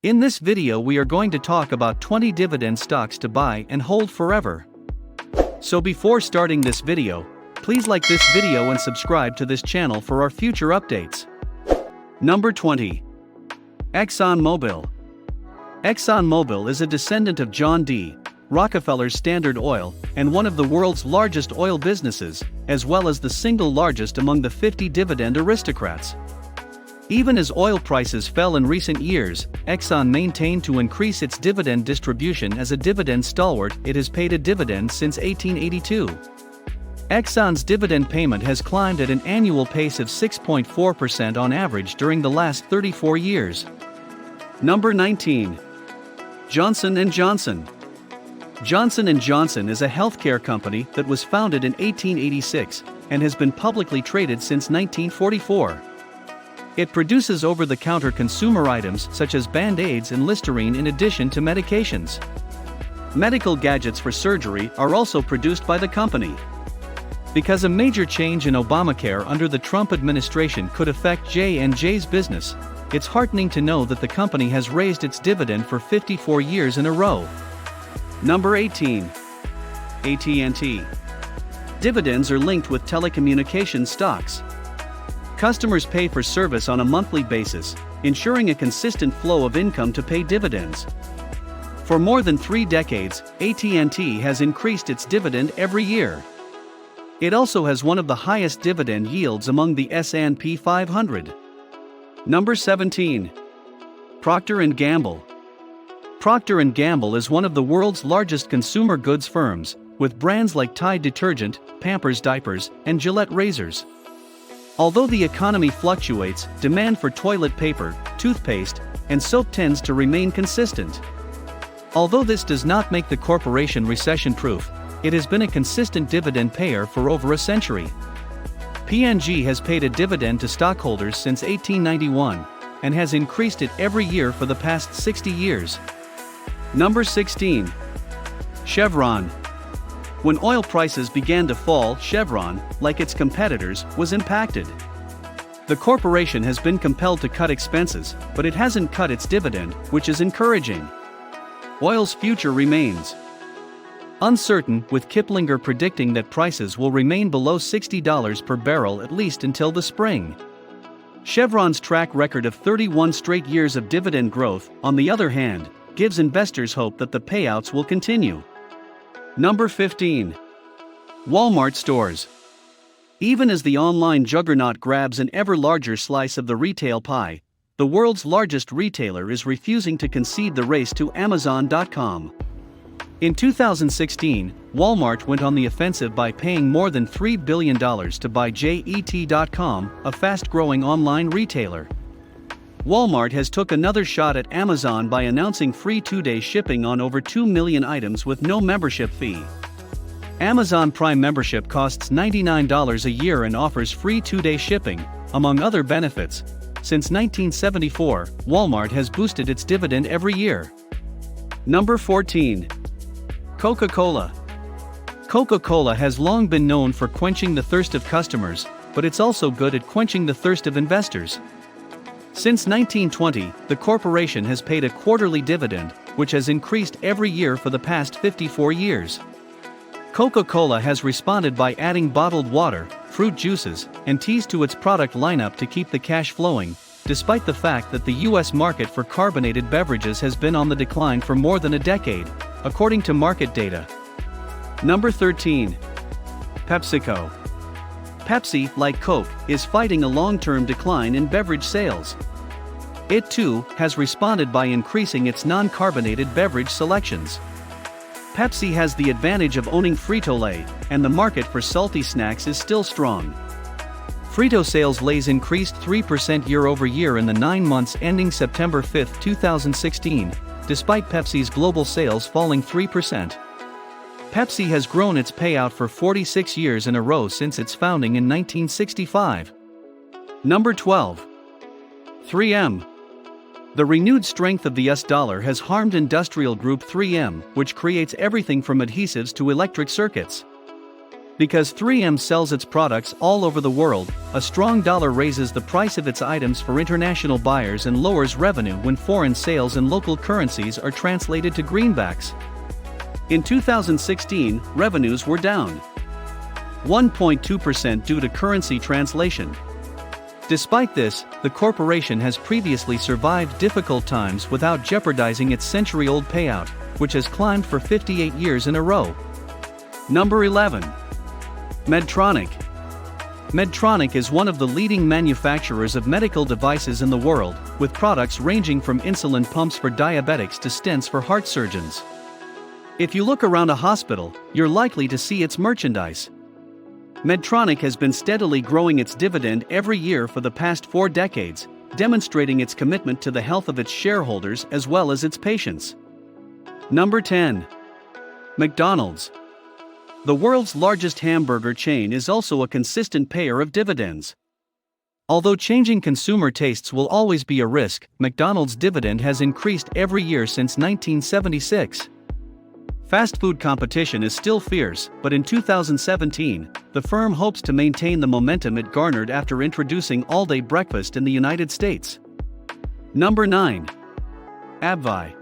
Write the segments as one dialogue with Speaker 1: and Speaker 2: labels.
Speaker 1: In this video we are going to talk about 20 dividend stocks to buy and hold forever. So before starting this video, please like this video and subscribe to this channel for our future updates. Number 20. ExxonMobil. ExxonMobil is a descendant of John D. Rockefeller's Standard Oil and one of the world's largest oil businesses, as well as the single largest among the 50 dividend aristocrats. Even as oil prices fell in recent years, Exxon maintained to increase its dividend distribution. As a dividend stalwart, it has paid a dividend since 1882. Exxon's dividend payment has climbed at an annual pace of 6.4% on average during the last 34 years. Number 19. Johnson & Johnson. Johnson & Johnson is a healthcare company that was founded in 1886 and has been publicly traded since 1944. It produces over-the-counter consumer items such as Band-Aids and Listerine in addition to medications. Medical gadgets for surgery are also produced by the company. Because a major change in Obamacare under the Trump administration could affect J&J's business, it's heartening to know that the company has raised its dividend for 54 years in a row. Number 18. AT&T. Dividends are linked with telecommunications stocks. Customers pay for service on a monthly basis, ensuring a consistent flow of income to pay dividends. For more than 3 decades, AT&T has increased its dividend every year. It also has one of the highest dividend yields among the S&P 500. Number 17. Procter Gamble. Procter & Gamble is one of the world's largest consumer goods firms, with brands like Tide detergent, Pampers diapers, and Gillette razors. Although the economy fluctuates, demand for toilet paper, toothpaste, and soap tends to remain consistent. Although this does not make the corporation recession-proof, it has been a consistent dividend payer for over a century. P&G has paid a dividend to stockholders since 1891, and has increased it every year for the past 60 years. Number 16. Chevron. When oil prices began to fall, Chevron, like its competitors, was impacted. The corporation has been compelled to cut expenses, but it hasn't cut its dividend, which is encouraging. Oil's future remains uncertain, with Kiplinger predicting that prices will remain below $60 per barrel at least until the spring. Chevron's track record of 31 straight years of dividend growth, on the other hand, gives investors hope that the payouts will continue. Number 15. Walmart stores. Even as the online juggernaut grabs an ever larger slice of the retail pie, the world's largest retailer is refusing to concede the race to Amazon.com. In 2016, Walmart went on the offensive by paying more than $3 billion to buy Jet.com, a fast-growing online retailer. Walmart has took another shot at Amazon by announcing free 2-day shipping on over 2 million items with no membership fee. Amazon Prime membership costs $99 a year and offers free 2-day shipping, among other benefits. Since 1974, Walmart has boosted its dividend every year. Number 14. Coca-Cola. Coca-Cola has long been known for quenching the thirst of customers, but it's also good at quenching the thirst of investors. Since 1920, the corporation has paid a quarterly dividend, which has increased every year for the past 54 years. Coca-Cola has responded by adding bottled water, fruit juices, and teas to its product lineup to keep the cash flowing, despite the fact that the U.S. market for carbonated beverages has been on the decline for more than a decade, according to market data. Number 13. PepsiCo. Pepsi, like Coke, is fighting a long-term decline in beverage sales. It too has responded by increasing its non-carbonated beverage selections. Pepsi has the advantage of owning Frito-Lay, and the market for salty snacks is still strong. Frito sales Lay's increased 3% year-over-year in the 9 months ending September 5, 2016, despite Pepsi's global sales falling 3%. Pepsi has grown its payout for 46 years in a row since its founding in 1965. Number 12. 3M. The renewed strength of the US dollar has harmed industrial group 3M, which creates everything from adhesives to electric circuits. Because 3M sells its products all over the world, a strong dollar raises the price of its items for international buyers and lowers revenue when foreign sales in local currencies are translated to greenbacks. In 2016, revenues were down 1.2% due to currency translation. Despite this, the corporation has previously survived difficult times without jeopardizing its century-old payout, which has climbed for 58 years in a row. Number 11. Medtronic. Medtronic is one of the leading manufacturers of medical devices in the world, with products ranging from insulin pumps for diabetics to stents for heart surgeons. If you look around a hospital, you're likely to see its merchandise. Medtronic has been steadily growing its dividend every year for the past 4 decades, demonstrating its commitment to the health of its shareholders as well as its patients. Number 10. McDonald's. The world's largest hamburger chain is also a consistent payer of dividends. Although changing consumer tastes will always be a risk, McDonald's dividend has increased every year since 1976. Fast food competition is still fierce, but in 2017, the firm hopes to maintain the momentum it garnered after introducing all-day breakfast in the United States. Number 9. AbbVie.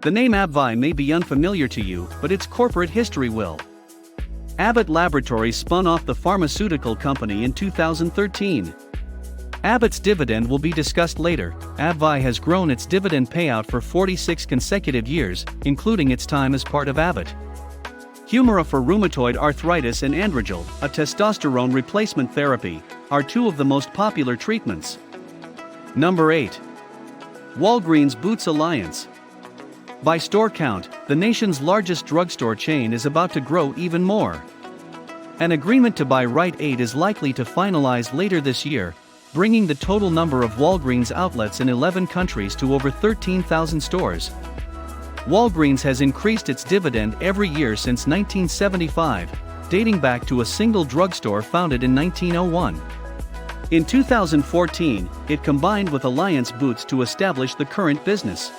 Speaker 1: The name AbbVie may be unfamiliar to you, but its corporate history will. Abbott Laboratories spun off the pharmaceutical company in 2013. Abbott's dividend will be discussed later. AbbVie has grown its dividend payout for 46 consecutive years, including its time as part of Abbott. Humira for rheumatoid arthritis and Androgel, a testosterone replacement therapy, are 2 of the most popular treatments. Number 8. Walgreens Boots Alliance. By store count, the nation's largest drugstore chain is about to grow even more. An agreement to buy Rite Aid is likely to finalize later this year, bringing the total number of Walgreens outlets in 11 countries to over 13,000 stores. Walgreens has increased its dividend every year since 1975, dating back to a single drugstore founded in 1901. In 2014, it combined with Alliance Boots to establish the current business.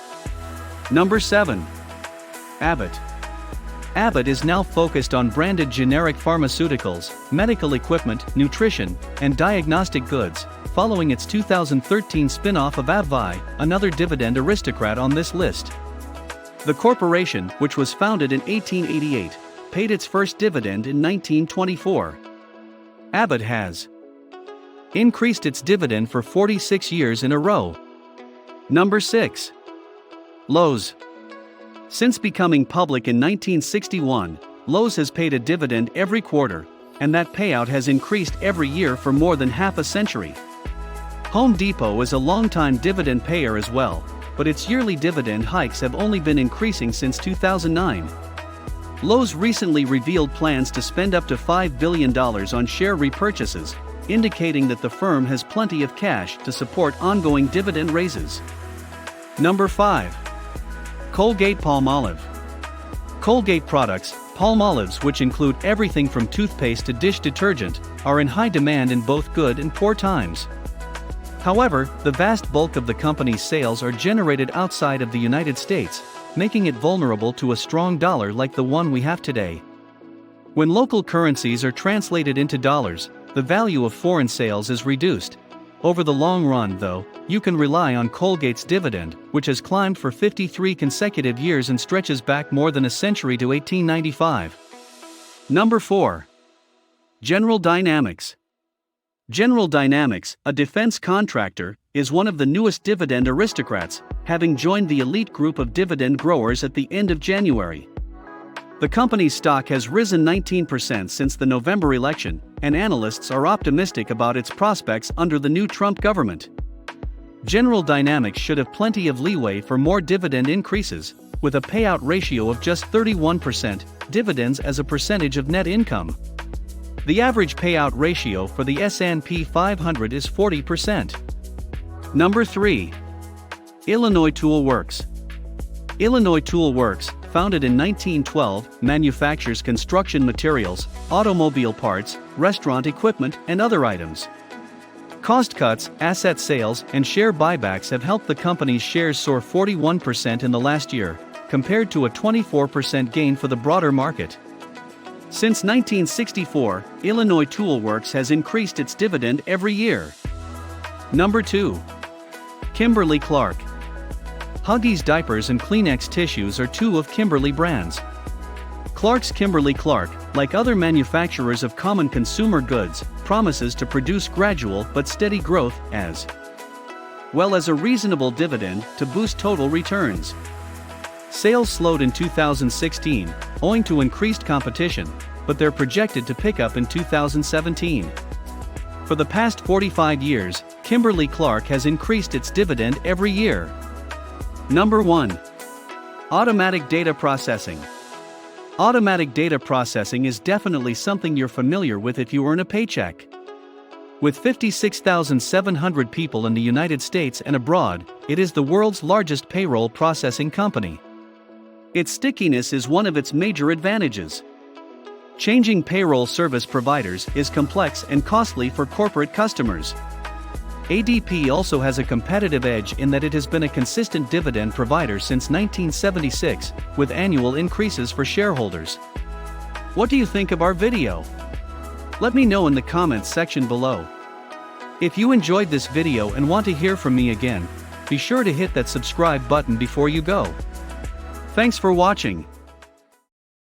Speaker 1: Number 7. Abbott. Abbott is now focused on branded generic pharmaceuticals, medical equipment, nutrition, and diagnostic goods, following its 2013 spin-off of AbbVie, another dividend aristocrat on this list. The corporation, which was founded in 1888, paid its first dividend in 1924. Abbott has increased its dividend for 46 years in a row. Number 6. Lowe's. Since becoming public in 1961, Lowe's has paid a dividend every quarter, and that payout has increased every year for more than half a century. Home Depot is a longtime dividend payer as well, but its yearly dividend hikes have only been increasing since 2009. Lowe's recently revealed plans to spend up to $5 billion on share repurchases, indicating that the firm has plenty of cash to support ongoing dividend raises. Number 5. Colgate Palmolive. Colgate products, Palmolives, which include everything from toothpaste to dish detergent, are in high demand in both good and poor times. However, the vast bulk of the company's sales are generated outside of the United States, making it vulnerable to a strong dollar like the one we have today. When local currencies are translated into dollars, the value of foreign sales is reduced. Over the long run, though, you can rely on Colgate's dividend, which has climbed for 53 consecutive years and stretches back more than a century to 1895. Number 4. General Dynamics. General Dynamics, a defense contractor, is one of the newest dividend aristocrats, having joined the elite group of dividend growers at the end of January. The company's stock has risen 19% since the November election, and analysts are optimistic about its prospects under the new Trump government. General Dynamics should have plenty of leeway for more dividend increases, with a payout ratio of just 31%, dividends as a percentage of net income. The average payout ratio for the S&P 500 is 40%. Number 3. Illinois Tool Works. Illinois Tool Works, founded in 1912, manufactures construction materials, automobile parts, restaurant equipment, and other items. Cost cuts, asset sales, and share buybacks have helped the company's shares soar 41% in the last year, compared to a 24% gain for the broader market. Since 1964, Illinois Tool Works has increased its dividend every year. Number 2. Kimberly-Clark. Huggies diapers and Kleenex tissues are two of Kimberly brands. Clark's Kimberly-Clark, like other manufacturers of common consumer goods, promises to produce gradual but steady growth, as well as a reasonable dividend to boost total returns. Sales slowed in 2016, owing to increased competition, but they're projected to pick up in 2017. For the past 45 years, Kimberly-Clark has increased its dividend every year. Number 1. Automatic data processing. Automatic data processing is definitely something you're familiar with if you earn a paycheck. With 56,700 people in the United States and abroad, it is the world's largest payroll processing company. Its stickiness is one of its major advantages. Changing payroll service providers is complex and costly for corporate customers. ADP also has a competitive edge in that it has been a consistent dividend provider since 1976, with annual increases for shareholders. What do you think of our video? Let me know in the comments section below. If you enjoyed this video and want to hear from me again, be sure to hit that subscribe button before you go. Thanks for watching.